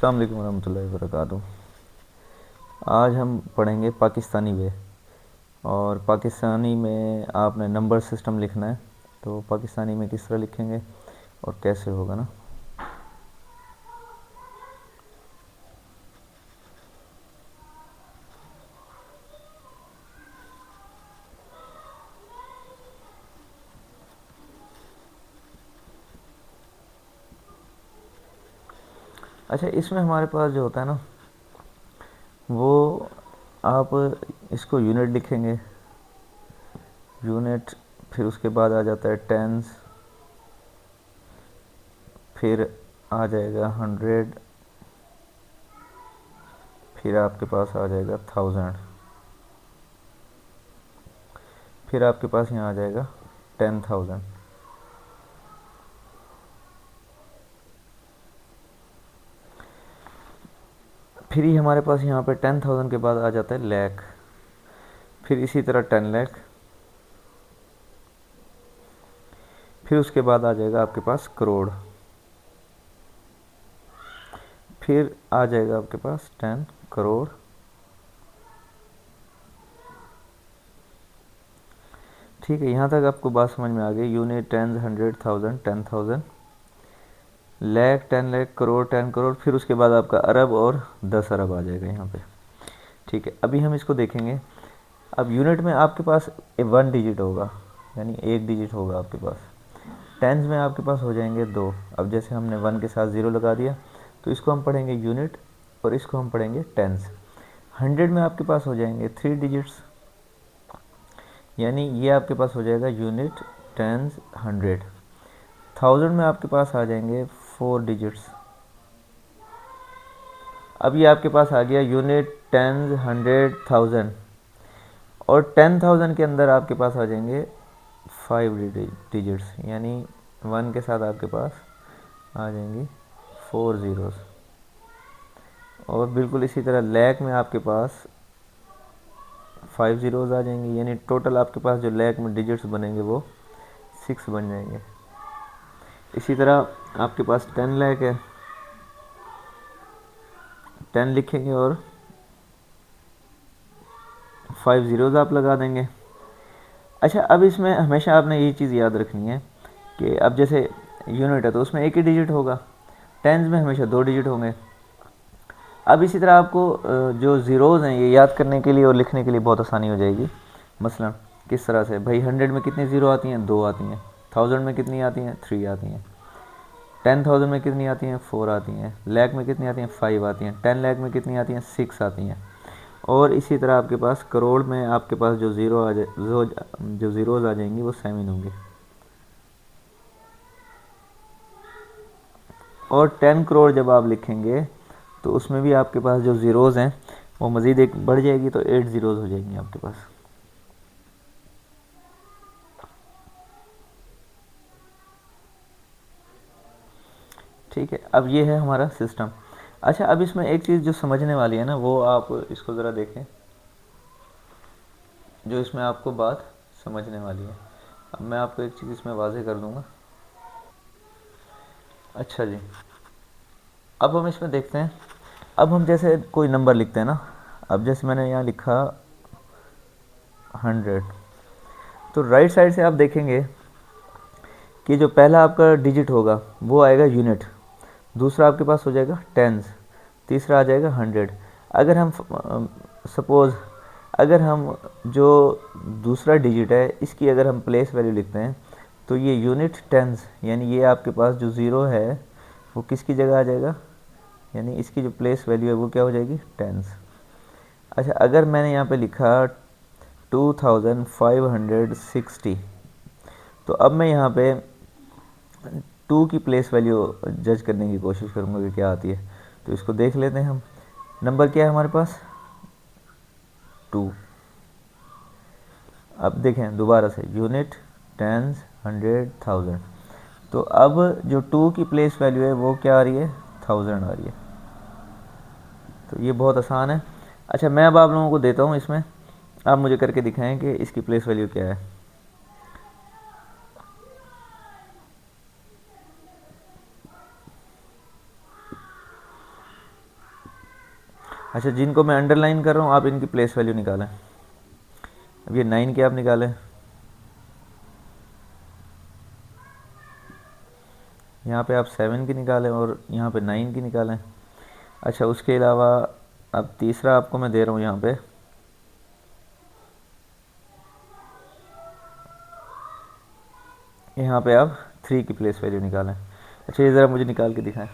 अस्सलाम वालेकुम रहमतुल्लाहि व बरकातुहू। आज हम पढ़ेंगे पाकिस्तानी वे। और पाकिस्तानी में आपने नंबर सिस्टम लिखना है, तो पाकिस्तानी में किस तरह लिखेंगे और कैसे होगा ना। अच्छा, इसमें हमारे पास जो होता है ना, वो आप इसको यूनिट लिखेंगे, यूनिट, फिर उसके बाद आ जाता है टेंस, फिर आ जाएगा 100, फिर आपके पास आ जाएगा 1000, फिर आपके पास यहाँ आ जाएगा 10,000। फिर ही हमारे पास यहाँ पे 10,000 के बाद आ जाता है लाख, फिर इसी तरह 10 लाख, फिर उसके बाद आ जाएगा आपके पास करोड़, फिर आ जाएगा आपके पास 10 करोड़, ठीक है। यहाँ तक आपको बात समझ में आ गई। यूनिट, टेंस, 100,000, 10,000, लाख, 10 लाख, करोड़, 10 करोड़, फिर उसके बाद आपका अरब और 10 अरब आ जाएगा यहाँ पे। ठीक है, अभी हम इसको देखेंगे। अब यूनिट में आपके पास 1 डिजिट होगा, यानी 1 डिजिट होगा आपके पास। टेंस में आपके पास हो जाएंगे 2। अब जैसे हमने 1 के साथ 0 लगा दिया, तो इसको हम पढ़ेंगे यूनिट और इसको हम पढ़ेंगे टेंस। 100 में आपके पास हो जाएंगे 3 डिजिट्स, यानी ये आपके पास हो जाएगा यूनिट, टेंस, 100। 1000 में आपके पास आ जाएंगे 4 डिजिट्स। अब ये आपके पास आ गया यूनिट, टेंस, 100, 1000। और 10,000 के अंदर आपके पास आ जाएंगे 5 डिजिट्स, यानी 1 के साथ आपके पास आ जाएंगी 4 ज़ीरोज़। और बिल्कुल इसी तरह लाख में आपके पास 5 ज़ीरोज़ आ जाएंगे, यानी टोटल आपके पास जो लाख में डिजिट्स बनेंगे वो 6 बन जाएंगे। इसी तरह आपके पास 10 लाख है, 10 लिखेंगे और 5 ज़ीरोज़ आप लगा देंगे। अच्छा, अब इसमें हमेशा आपने ये चीज़ याद रखनी है कि अब जैसे यूनिट है तो उसमें 1 ही डिजिट होगा, टेंस में हमेशा 2 डिजिट होंगे। अब इसी तरह आपको जो ज़ीरोज़ हैं ये याद करने के लिए और लिखने के लिए बहुत आसानी हो जाएगी। मसलन किस तरह से, भाई 100 में कितनी ज़ीरो आती हैं? 2 आती हैं। 1000 में कितनी आती हैं? 3 आती हैं। 10,000 में कितनी आती हैं? 4 आती हैं। लाख में कितनी आती हैं? 5 आती हैं। 10 लाख में कितनी आती हैं? 6 आती हैं। और इसी तरह आपके पास करोड़ में आपके पास जो जो ज़ीरोज़ आ जाएंगी वो 7 होंगी। और 10 करोड़ जब आप लिखेंगे तो उसमें भी आपके पास जो ज़ीरोज़ हैं वो मज़ीद एक बढ़ जाएगी, तो 8 ज़ीरोज़ हो जाएंगी आपके पास। ठीक है, अब ये है हमारा सिस्टम। अच्छा, अब इसमें एक चीज़ जो समझने वाली है ना, वो आप इसको ज़रा देखें, जो इसमें आपको बात समझने वाली है। अब मैं आपको एक चीज़ इसमें वाज़ेह कर दूंगा। अच्छा जी, अब हम इसमें देखते हैं। अब हम जैसे कोई नंबर लिखते हैं ना, अब जैसे मैंने यहाँ लिखा 100, तो राइट साइड से आप देखेंगे कि जो पहला आपका डिजिट होगा वो आएगा यूनिट, दूसरा आपके पास हो जाएगा टेंस, तीसरा आ जाएगा 100। अगर हम सपोज़ अगर हम जो दूसरा डिजिट है इसकी अगर हम प्लेस वैल्यू लिखते हैं, तो ये यूनिट टेंस, यानी ये आपके पास जो ज़ीरो है वो किसकी जगह आ जाएगा, यानी इसकी जो प्लेस वैल्यू है वो क्या हो जाएगी? टेंस। अच्छा, अगर मैंने यहाँ पे लिखा 2560, तो अब मैं यहाँ पे 2 की प्लेस वैल्यू जज करने की कोशिश करूँगा कि क्या आती है। तो इसको देख लेते हैं हम। नंबर क्या है हमारे पास? 2। अब देखें दोबारा से, यूनिट, टेंस, 100, 1000। तो अब जो 2 की प्लेस वैल्यू है वो क्या आ रही है? 1000 आ रही है। तो ये बहुत आसान है। अच्छा, मैं अब आप लोगों को देता हूँ इसमें, आप मुझे करके दिखाएं कि इसकी प्लेस वैल्यू क्या है। अच्छा, जिनको मैं अंडरलाइन कर रहा हूँ आप इनकी प्लेस वैल्यू निकालें। अब ये 9 की आप निकालें, यहाँ पे आप 7 की निकालें और यहाँ पे 9 की निकालें। अच्छा, उसके अलावा अब तीसरा आपको मैं दे रहा हूँ यहाँ पे आप 3 की प्लेस वैल्यू निकालें। अच्छा, ये ज़रा मुझे निकाल के दिखाएं।